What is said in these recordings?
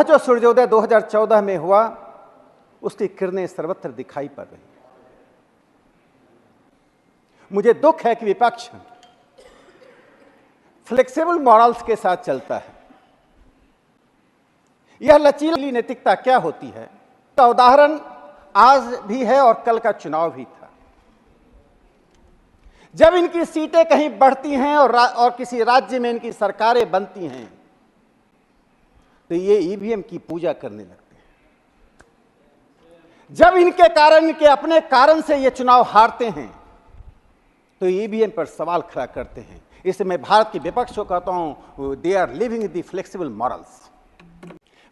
जो सूर्योदय 2014 में हुआ उसकी किरणें सर्वत्र दिखाई पड़ रही। मुझे दुख है कि विपक्ष फ्लेक्सिबल मॉरल्स के साथ चलता है। यह लचीली नैतिकता क्या होती है का उदाहरण आज भी है और कल का चुनाव भी था। जब इनकी सीटें कहीं बढ़ती हैं और किसी राज्य में इनकी सरकारें बनती हैं तो ये ईवीएम की पूजा करने लगते हैं। जब इनके कारण के अपने कारण से ये चुनाव हारते हैं तो ईवीएम पर सवाल खड़ा करते हैं। इससे मैं भारत के विपक्ष को कहता हूं they are living the flexible morals.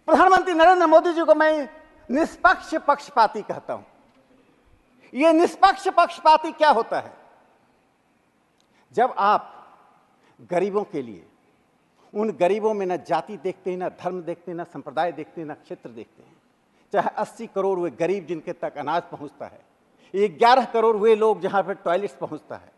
प्रधानमंत्री नरेंद्र मोदी जी को मैं निष्पक्ष पक्षपाती कहता हूं। यह निष्पक्ष पक्षपाती क्या होता है? जब आप गरीबों के लिए, उन गरीबों में न जाति देखते हैं, न धर्म देखते हैं, न संप्रदाय देखते हैं, न क्षेत्र देखते हैं। चाहे 80 करोड़ हुए गरीब जिनके तक अनाज पहुंचता है, 11 करोड़ हुए लोग जहां पर टॉयलेट्स पहुंचता है।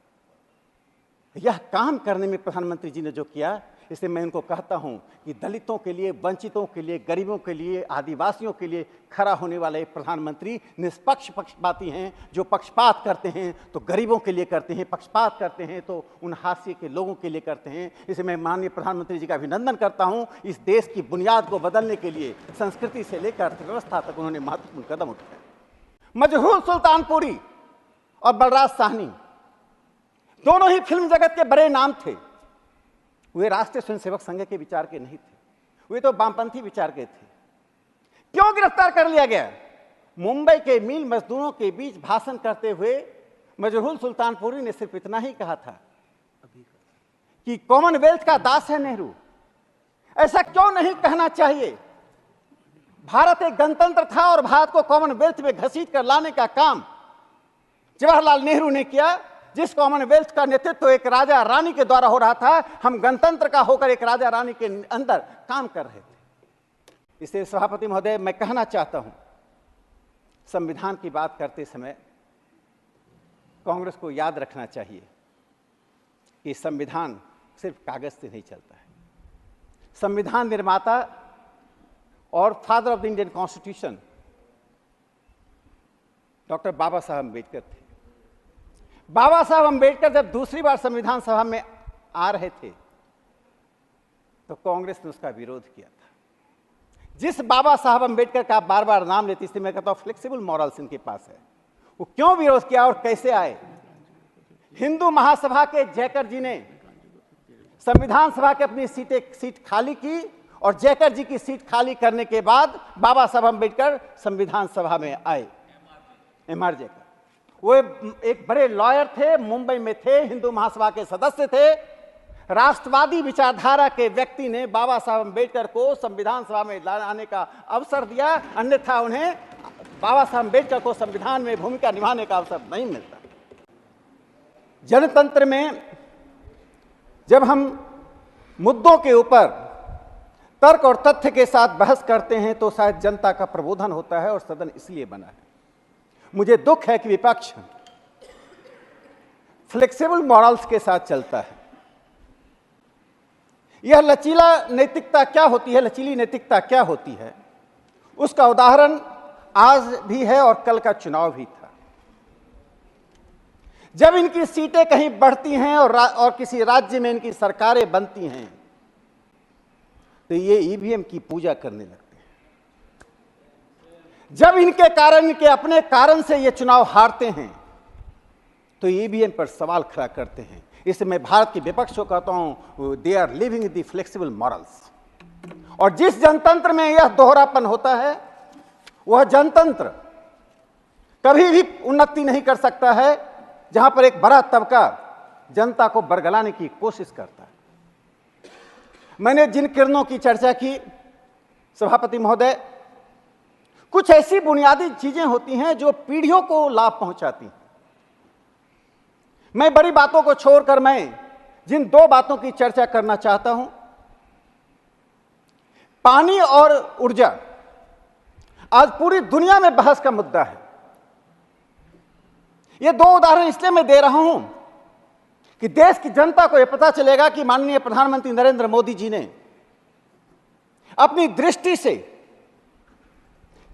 यह काम करने में प्रधानमंत्री जी ने जो किया, इसलिए मैं उनको कहता हूं कि दलितों के लिए, वंचितों के लिए, गरीबों के लिए, आदिवासियों के लिए खड़ा होने वाले प्रधानमंत्री निष्पक्ष पक्षपाती हैं। जो पक्षपात करते हैं तो गरीबों के लिए करते हैं, पक्षपात करते हैं तो उन हाशिए के लोगों के लिए करते हैं। इसलिए मैं माननीय प्रधानमंत्री जी का अभिनंदन करता हूं। इस देश की बुनियाद को बदलने के लिए संस्कृति से लेकर अर्थव्यवस्था तक उन्होंने महत्वपूर्ण कदम उठाए। मजहूर सुल्तानपुरी और बलराज साहनी दोनों ही फिल्म जगत के बड़े नाम थे। वे राष्ट्रीय स्वयंसेवक संघ के विचार के नहीं थे, वे तो वामपंथी विचार के थे। क्यों गिरफ्तार कर लिया गया? मुंबई के मील मजदूरों के बीच भाषण करते हुए मजहूर सुल्तानपुरी ने सिर्फ इतना ही कहा था कि कॉमनवेल्थ का दास है नेहरू। ऐसा क्यों नहीं कहना चाहिए? भारत एक गणतंत्र था और भारत को कॉमनवेल्थ में घसीट कर लाने का काम जवाहरलाल नेहरू ने किया। जिस कॉमनवेल्थ का नेतृत्व एक राजा रानी के द्वारा हो रहा था, हम गणतंत्र का होकर एक राजा रानी के अंदर काम कर रहे थे। इसलिए सभापति महोदय, मैं कहना चाहता हूं, संविधान की बात करते समय कांग्रेस को याद रखना चाहिए कि संविधान सिर्फ कागज से नहीं चलता है। संविधान निर्माता और father of the Indian constitution doctor Baba Saheb Ambedkar थे। बाबा साहब अम्बेडकर जब दूसरी बार संविधान सभा में आ रहे थे तो कांग्रेस ने उसका विरोध किया था। जिस बाबा साहब अम्बेडकर का बार बार नाम लेती, इसलिए मैं कहता हूं फ्लेक्सिबल मॉरल्स इनके पास है। वो क्यों विरोध किया और कैसे आए? हिंदू महासभा के जयकर जी ने संविधान सभा की अपनी सीट खाली की और जयकर जी की सीट खाली करने के बाद बाबा साहब अम्बेडकर संविधान सभा में आए। एमआर जयकर वो एक बड़े लॉयर थे, मुंबई में थे, हिंदू महासभा के सदस्य थे। राष्ट्रवादी विचारधारा के व्यक्ति ने बाबा साहब अम्बेडकर को संविधान सभा में लाने का अवसर दिया, अन्यथा उन्हें बाबा साहब अम्बेडकर को संविधान में भूमिका निभाने का अवसर नहीं मिलता। जनतंत्र में जब हम मुद्दों के ऊपर तर्क और तथ्य के साथ बहस करते हैं तो शायद जनता का प्रबोधन होता है और सदन इसलिए बना है। मुझे दुख है कि विपक्ष फ्लेक्सिबल मॉरल्स के साथ चलता है। यह लचीला नैतिकता क्या होती है, लचीली नैतिकता क्या होती है, उसका उदाहरण आज भी है और कल का चुनाव भी था। जब इनकी सीटें कहीं बढ़ती हैं और किसी राज्य में इनकी सरकारें बनती हैं तो ये ईवीएम की पूजा करने लगते हैं। जब इनके कारण के अपने कारण से ये चुनाव हारते हैं तो ईवीएम पर सवाल खड़ा करते हैं। इससे मैं भारत के विपक्ष को कहता हूं they are living the flexible morals. और जिस जनतंत्र में यह दोहरापन होता है, वह जनतंत्र कभी भी उन्नति नहीं कर सकता है जहां पर एक बड़ा तबका जनता को बरगलाने की कोशिश करता है। मैंने जिन किरणों की चर्चा की सभापति महोदय, कुछ ऐसी बुनियादी चीजें होती हैं जो पीढ़ियों को लाभ पहुंचाती हैं। मैं बड़ी बातों को छोड़कर मैं जिन दो बातों की चर्चा करना चाहता हूं, पानी और ऊर्जा आज पूरी दुनिया में बहस का मुद्दा है। ये दो उदाहरण इसलिए मैं दे रहा हूं कि देश की जनता को यह पता चलेगा कि माननीय प्रधानमंत्री नरेंद्र मोदी जी ने अपनी दृष्टि से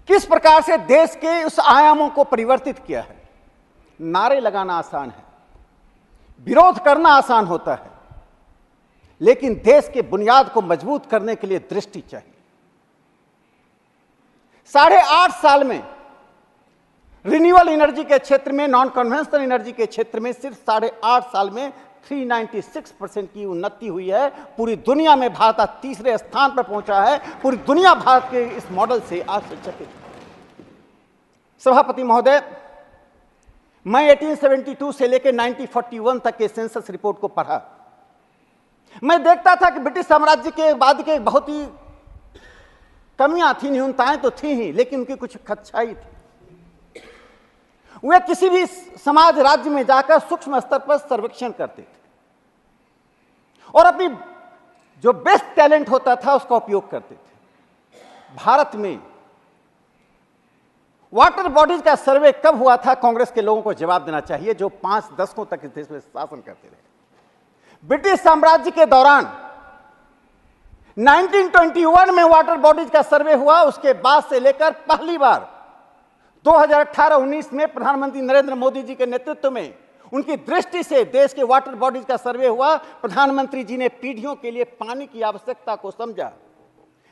किस प्रकार से देश के उस आयामों को परिवर्तित किया है। नारे लगाना आसान है, विरोध करना आसान होता है, लेकिन देश के बुनियाद को मजबूत करने के लिए दृष्टि चाहिए। 8.5 साल में रिन्यूएबल एनर्जी के क्षेत्र में, नॉन कन्वेंशनल एनर्जी के क्षेत्र में सिर्फ 8.5 साल में 396% की उन्नति हुई है। पूरी दुनिया में भारत आज तीसरे स्थान पर पहुंचा है। पूरी दुनिया भारत के इस मॉडल से आश्चर्यचकित है। सभापति महोदय, मैं 1872 से लेकर 1941 तक के सेंसस रिपोर्ट को पढ़ा। मैं देखता था कि ब्रिटिश साम्राज्य के बाद के बहुत ही कमियां थी, न्यूनताएं तो थी ही, लेकिन उनकी कुछ अच्छाई थी। वे किसी भी समाज राज्य में जाकर सूक्ष्म स्तर पर सर्वेक्षण करते थे और अपनी जो बेस्ट टैलेंट होता था उसका उपयोग करते थे। भारत में वाटर बॉडीज का सर्वे कब हुआ था, कांग्रेस के लोगों को जवाब देना चाहिए, जो 5 दशकों तक इस देश में शासन करते रहे। ब्रिटिश साम्राज्य के दौरान 1921 में वाटर बॉडीज का सर्वे हुआ। उसके बाद से लेकर पहली बार 2018-19 में प्रधानमंत्री नरेंद्र मोदी जी के नेतृत्व में उनकी दृष्टि से देश के वाटर बॉडीज का सर्वे हुआ। प्रधानमंत्री जी ने पीढ़ियों के लिए पानी की आवश्यकता को समझा।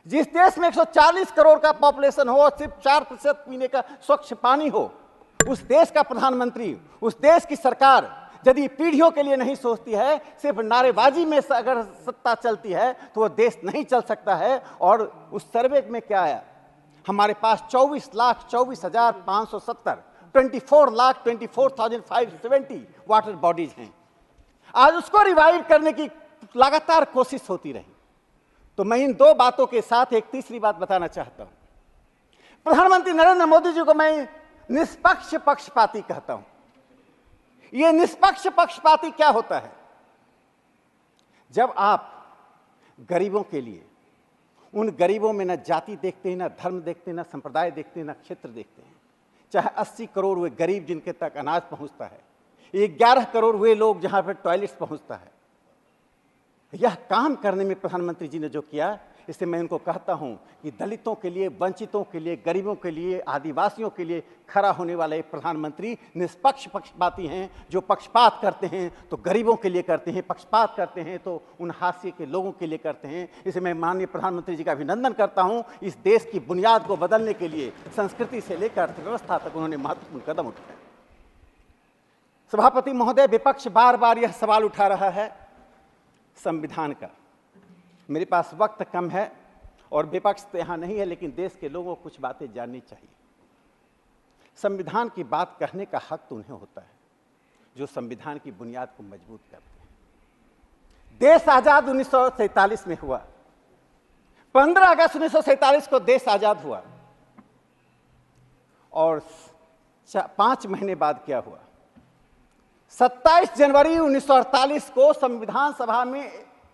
जिस देश में 140 करोड़ का पॉपुलेशन हो और सिर्फ 4% पीने का स्वच्छ पानी हो, उस देश का प्रधानमंत्री, उस देश की सरकार यदि पीढ़ियों के लिए नहीं सोचती है, सिर्फ नारेबाजी में अगर सत्ता चलती है, तो वह देश नहीं चल सकता है। और उस सर्वे में क्या आया, हमारे पास 24,24,570 24,24,570 वाटर बॉडीज हैं। आज उसको रिवाइव करने की लगातार कोशिश होती रही। तो मैं इन 2 बातों के साथ एक तीसरी बात बताना चाहता हूं। प्रधानमंत्री नरेंद्र मोदी जी को मैं निष्पक्ष पक्षपाती कहता हूं। यह निष्पक्ष पक्षपाती क्या होता है? जब आप गरीबों के लिए, उन गरीबों में न जाति देखते हैं, न धर्म देखते हैं, न संप्रदाय देखते हैं, न क्षेत्र देखते हैं। चाहे 80 करोड़ वे गरीब जिनके तक अनाज पहुंचता है, 11 करोड़ वे लोग जहां पर टॉयलेट्स पहुंचता है। यह काम करने में प्रधानमंत्री जी ने जो किया, इससे मैं उनको कहता हूं कि दलितों के लिए, वंचितों के लिए, गरीबों के लिए, आदिवासियों के लिए खड़ा होने वाले प्रधानमंत्री निष्पक्ष पक्षपाती हैं। जो पक्षपात करते हैं तो गरीबों के लिए करते हैं, पक्षपात करते हैं तो उन हाशिए के लोगों के लिए करते हैं। इसे मैं माननीय प्रधानमंत्री जी का अभिनंदन करता हूं। इस देश की बुनियाद को बदलने के लिए संस्कृति से लेकर अर्थव्यवस्था तक उन्होंने महत्वपूर्ण कदम उठाए। सभापति महोदय, विपक्ष बार बार यह सवाल उठा रहा है संविधान का। मेरे पास वक्त कम है और विपक्ष तो यहां नहीं है, लेकिन देश के लोगों को कुछ बातें जाननी चाहिए। संविधान की बात कहने का हक तो उन्हें होता है जो संविधान की बुनियाद को मजबूत करते हैं। देश आजाद 1947 में हुआ। 15 अगस्त 1947 को देश आजाद हुआ और 5 महीने बाद क्या हुआ? 27 जनवरी 1948 को संविधान सभा में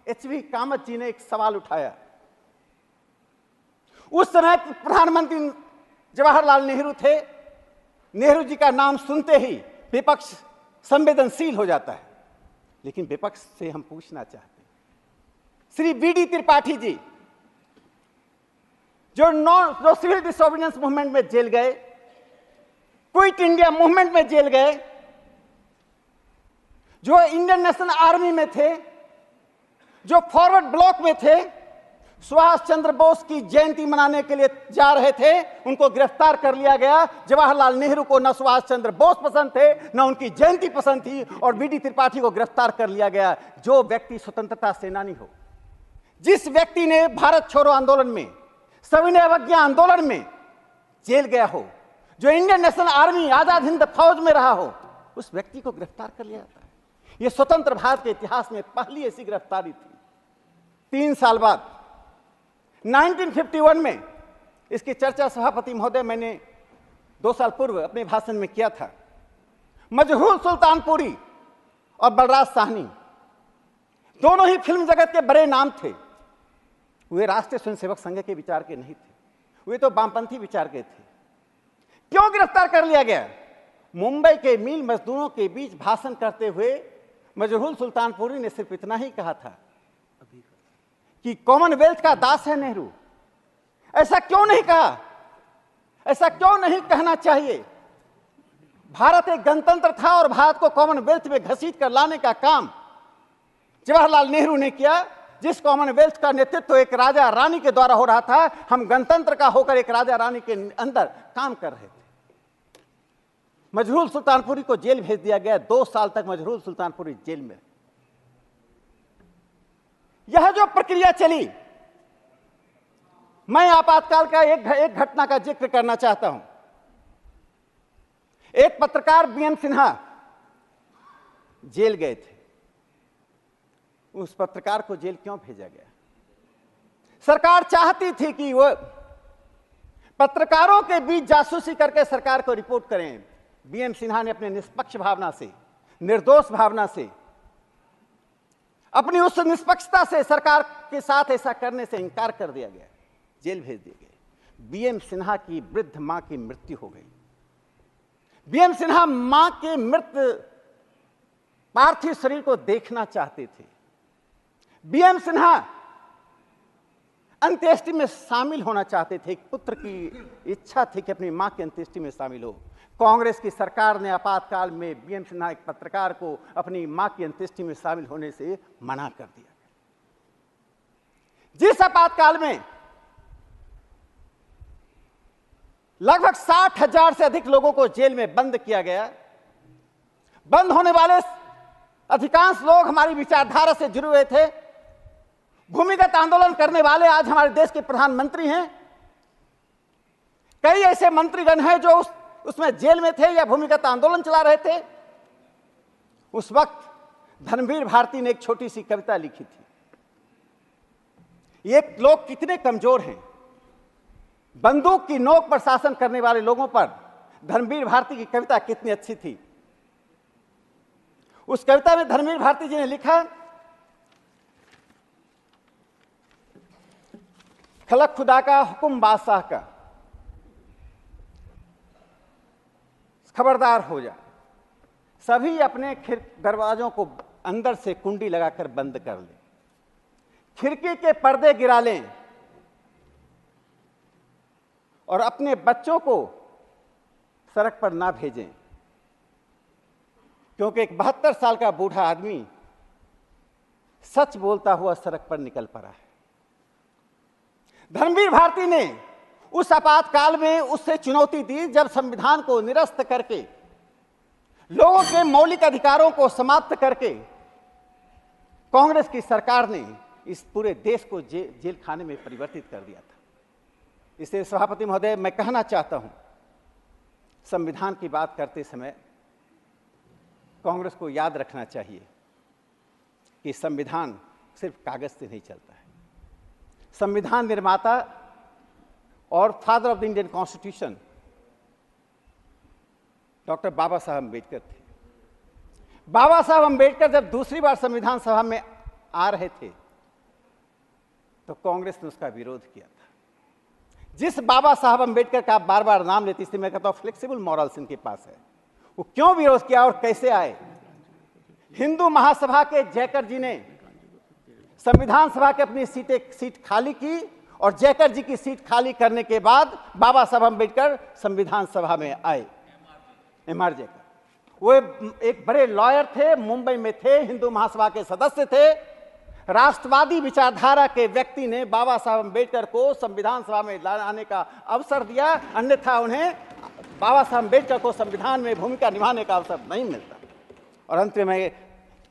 एच.वी. कामत जी ने एक सवाल उठाया। उस समय प्रधानमंत्री जवाहरलाल नेहरू थे। नेहरू जी का नाम सुनते ही विपक्ष संवेदनशील हो जाता है, लेकिन विपक्ष से हम पूछना चाहते हैं, श्री बी.डी. त्रिपाठी जी जो सिविल डिसोबीडियंस मूवमेंट में जेल गए, क्विट इंडिया मूवमेंट में जेल गए, जो इंडियन नेशनल आर्मी में थे, जो फॉरवर्ड ब्लॉक में थे, सुभाष चंद्र बोस की जयंती मनाने के लिए जा रहे थे, उनको गिरफ्तार कर लिया गया। जवाहरलाल नेहरू को न सुभाष चंद्र बोस पसंद थे, न उनकी जयंती पसंद थी, और बी.डी. त्रिपाठी को गिरफ्तार कर लिया गया। जो व्यक्ति स्वतंत्रता सेनानी हो, जिस व्यक्ति ने भारत छोड़ो आंदोलन में, सविनय अवज्ञा आंदोलन में जेल गया हो, जो Indian national army Azad Hind फौज में रहा हो, उस व्यक्ति को गिरफ्तार कर लिया जाता है। यह स्वतंत्र भारत के इतिहास में पहली ऐसी गिरफ्तारी थी। 3 साल बाद 1951 में इसकी चर्चा सभापति महोदय मैंने 2 साल पूर्व अपने भाषण में किया था। मजरूर सुल्तानपुरी और बलराज साहनी दोनों ही फिल्म जगत के बड़े नाम थे। वे राष्ट्रीय स्वयंसेवक संघ के विचार के नहीं थे, वे तो वामपंथी विचार के थे। क्यों गिरफ्तार कर लिया गया? मुंबई के मिल मजदूरों के बीच भाषण करते हुए मजरूर सुल्तानपुरी ने सिर्फ इतना ही कहा था कि कॉमनवेल्थ का दास है नेहरू। ऐसा क्यों नहीं कहा? ऐसा क्यों नहीं कहना चाहिए? भारत एक गणतंत्र था और भारत को कॉमनवेल्थ में घसीट कर लाने का काम जवाहरलाल नेहरू ने किया, जिस कॉमनवेल्थ का नेतृत्व एक राजा रानी के द्वारा हो रहा था। हम गणतंत्र का होकर एक राजा रानी के अंदर काम कर रहे थे। मजरूल सुल्तानपुरी को जेल भेज दिया गया, 2 साल तक मजरूल सुल्तानपुरी जेल में। यह जो प्रक्रिया चली, मैं आपातकाल का एक घटना का जिक्र करना चाहता हूं। एक पत्रकार बीएम सिन्हा जेल गए थे। उस पत्रकार को जेल क्यों भेजा गया? सरकार चाहती थी कि वो पत्रकारों के बीच जासूसी करके सरकार को रिपोर्ट करें। बीएम सिन्हा ने अपने निष्पक्ष भावना से, निर्दोष भावना से, अपनी उस निष्पक्षता से सरकार के साथ ऐसा करने से इनकार कर दिया गया, जेल भेज दिए गए। बीएम सिन्हा की वृद्ध मां की मृत्यु हो गई। बीएम सिन्हा मां के मृत पार्थिव शरीर को देखना चाहते थे। बीएम सिन्हा अंत्येष्टि में शामिल होना चाहते थे। एक पुत्र की इच्छा थी कि अपनी मां की अंत्येष्टि में शामिल हो। कांग्रेस की सरकार ने आपातकाल में बीएम सिन्हा एक पत्रकार को अपनी मां की अंत्येष्टि में शामिल होने से मना कर दिया। जिस आपातकाल में लगभग 60,000 से अधिक लोगों को जेल में बंद किया गया, बंद होने वाले अधिकांश लोग हमारी विचारधारा से जुड़े हुए थे। भूमिगत आंदोलन करने वाले आज हमारे देश के प्रधानमंत्री हैं। कई ऐसे मंत्रीगण हैं जो उसमें जेल में थे या भूमिगत आंदोलन चला रहे थे। उस वक्त धर्मवीर भारती ने एक छोटी सी कविता लिखी थी। ये लोग कितने कमजोर हैं। बंदूक की नोक पर शासन करने वाले लोगों पर धर्मवीर भारती की कविता कितनी अच्छी थी। उस कविता में धर्मवीर भारती जी ने लिखा, खलक खुदा का हुक्म बादशाह का, खबरदार हो जा, सभी अपने दरवाजों को अंदर से कुंडी लगाकर बंद कर ले, खिड़की के पर्दे गिरा लें और अपने बच्चों को सड़क पर ना भेजें, क्योंकि एक 72 साल का बूढ़ा आदमी सच बोलता हुआ सड़क पर निकल पड़ा है। धर्मवीर भारती ने उस आपातकाल में उससे चुनौती दी जब संविधान को निरस्त करके, लोगों के मौलिक अधिकारों को समाप्त करके कांग्रेस की सरकार ने इस पूरे देश को जेल खाने में परिवर्तित कर दिया था। इसलिए सभापति महोदय, मैं कहना चाहता हूं, संविधान की बात करते समय कांग्रेस को याद रखना चाहिए कि संविधान सिर्फ कागज से नहीं चलता है। संविधान निर्माता और father of the Indian constitution doctor Baba Saheb Ambedkar थे। बाबा साहब अम्बेडकर जब दूसरी बार संविधान सभा में आ रहे थे तो कांग्रेस ने उसका विरोध किया था। जिस बाबा साहब अम्बेडकर का आप बार बार नाम लेते, इसलिए मैं कहता हूं फ्लेक्सिबल मॉरल्स इनके पास है। वो क्यों विरोध किया और कैसे आए? हिंदू महासभा के जयकर जी ने संविधान सभा की अपनी सीट खाली की और जयकर जी की सीट खाली करने के बाद बाबा साहब अम्बेडकर संविधान सभा में आए। एमआर जयकर वो एक बड़े लॉयर थे, मुंबई में थे, हिंदू महासभा के सदस्य थे। राष्ट्रवादी विचारधारा के व्यक्ति ने बाबा साहब अम्बेडकर को संविधान सभा में लाने का अवसर दिया, अन्यथा उन्हें बाबा साहब अम्बेडकर को संविधान में भूमिका निभाने का अवसर नहीं मिलता। और अंत में मैं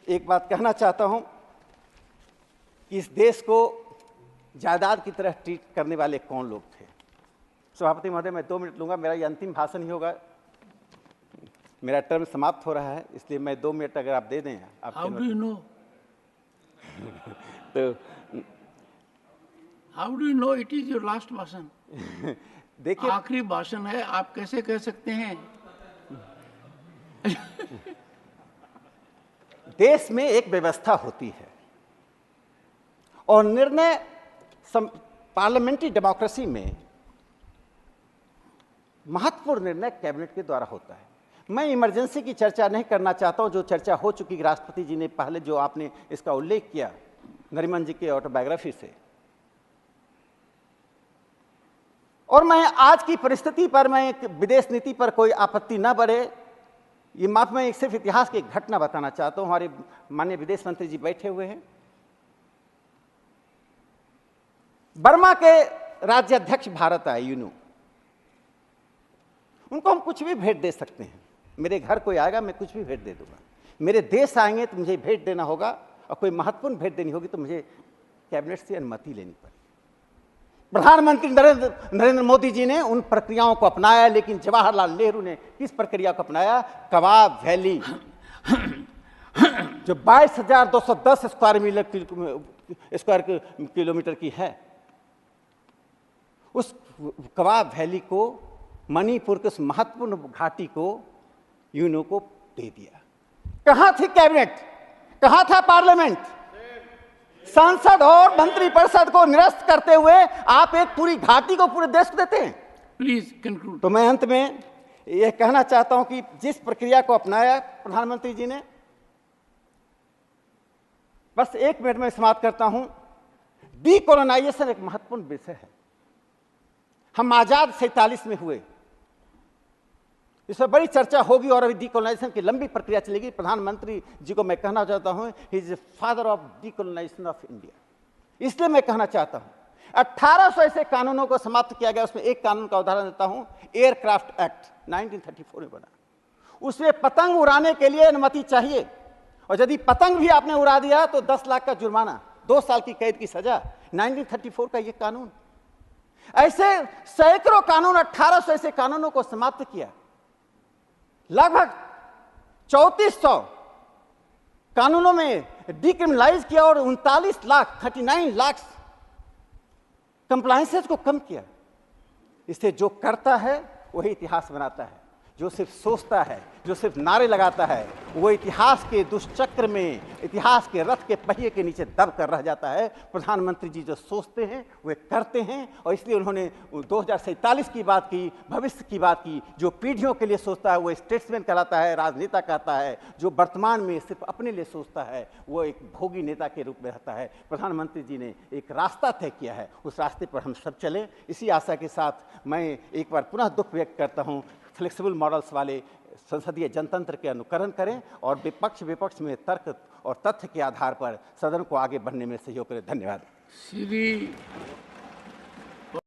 एक बात कहना चाहता हूं कि इस देश को जायदाद की तरह ट्रीट करने वाले कौन लोग थे। सभापति महोदय, मैं 2 मिनट लूंगा, मेरा ये अंतिम भाषण ही होगा। मेरा टर्म समाप्त हो रहा है, इसलिए मैं 2 मिनट अगर आप दे दें। How do you know? तो how do you know it is your last भाषण? देखिए, आखिरी भाषण है, आप कैसे कह सकते हैं? देश में एक व्यवस्था होती है और निर्णय पार्लियामेंट्री डेमोक्रेसी में महत्वपूर्ण निर्णय कैबिनेट के द्वारा होता है। मैं इमरजेंसी की चर्चा नहीं करना चाहता हूं, जो चर्चा हो चुकी राष्ट्रपति जी ने पहले जो आपने इसका उल्लेख किया नरीमन जी के ऑटोबायोग्राफी से। और मैं आज की परिस्थिति पर, मैं एक विदेश नीति पर कोई आपत्ति न बढ़े, ये माफ मैं सिर्फ इतिहास की एक घटना बताना चाहता हूं। हमारे माननीय विदेश मंत्री जी बैठे हुए हैं। बर्मा के राज्याध्यक्ष भारत आए, उनको हम कुछ भी भेंट दे सकते हैं। मेरे घर कोई आएगा, मैं कुछ भी भेंट दे दूंगा। मेरे देश आएंगे तो मुझे भेंट देना होगा, और कोई महत्वपूर्ण भेंट देनी होगी तो मुझे कैबिनेट से अनुमति लेनी पड़ेगी। प्रधानमंत्री नरेंद्र मोदी जी ने उन प्रक्रियाओं को अपनाया, लेकिन जवाहरलाल नेहरू ने किस प्रक्रिया को अपनाया? कवाब वैली जो 22,210 स्क्वायर किलोमीटर की है, उस कवाब वैली को, मणिपुर के उस महत्वपूर्ण घाटी को यूनो को दे दिया। कहां थी कैबिनेट, कहां था पार्लियामेंट? सांसद और मंत्रिपरिषद को निरस्त करते हुए आप एक पूरी घाटी को पूरे देश को देते हैं। Please conclude. तो मैं अंत में यह कहना चाहता हूं कि जिस प्रक्रिया को अपनाया प्रधानमंत्री जी ने, बस 1 मिनट में समाप्त करता हूं। डीकोलोनाइजेशन एक महत्वपूर्ण विषय है। हम आजाद 47 में हुए, इस पर बड़ी चर्चा होगी और अभी डीकोलोनाइजेशन की लंबी प्रक्रिया चलेगी। प्रधानमंत्री जी को मैं कहना चाहता हूं, he is father of decolonisation of India. इसलिए मैं कहना चाहता हूं 1800 ऐसे कानूनों को समाप्त किया गया। उसमें एक कानून का उदाहरण देता हूं, एयरक्राफ्ट एक्ट 1934 में बना। उसमें पतंग उड़ाने के लिए अनुमति चाहिए, और यदि पतंग भी आपने उड़ा दिया तो 10 लाख का जुर्माना, 2 साल की कैद की सजा। 1934 का यह कानून। ऐसे सैकड़ों कानून, 1800 ऐसे कानूनों को समाप्त किया। लगभग 3400 कानूनों में डिक्रिमिनलाइज किया और 39 लाख कंप्लायंसेस को कम किया। इससे जो करता है वही इतिहास बनाता है। जो सिर्फ सोचता है, जो सिर्फ नारे लगाता है, वो इतिहास के दुष्चक्र में, इतिहास के रथ के पहिए के नीचे दब कर रह जाता है। प्रधानमंत्री जी जो सोचते हैं वे करते हैं, और इसलिए उन्होंने 2047 की बात की, भविष्य की बात की। जो पीढ़ियों के लिए सोचता है वो स्टेट्समैन कहलाता है, राजनेता कहता है। जो वर्तमान में सिर्फ अपने लिए सोचता है वो एक भोगी नेता के रूप में रहता है। प्रधानमंत्री जी ने एक रास्ता तय किया है, उस रास्ते पर हम सब चलें। इसी आशा के साथ मैं एक बार पुनः दुख व्यक्त करता हूँ। फ्लेक्सिबल मॉडल्स वाले संसदीय जनतंत्र के अनुकरण करें और विपक्ष में तर्क और तथ्य के आधार पर सदन को आगे बढ़ने में सहयोग करें। धन्यवाद। श्री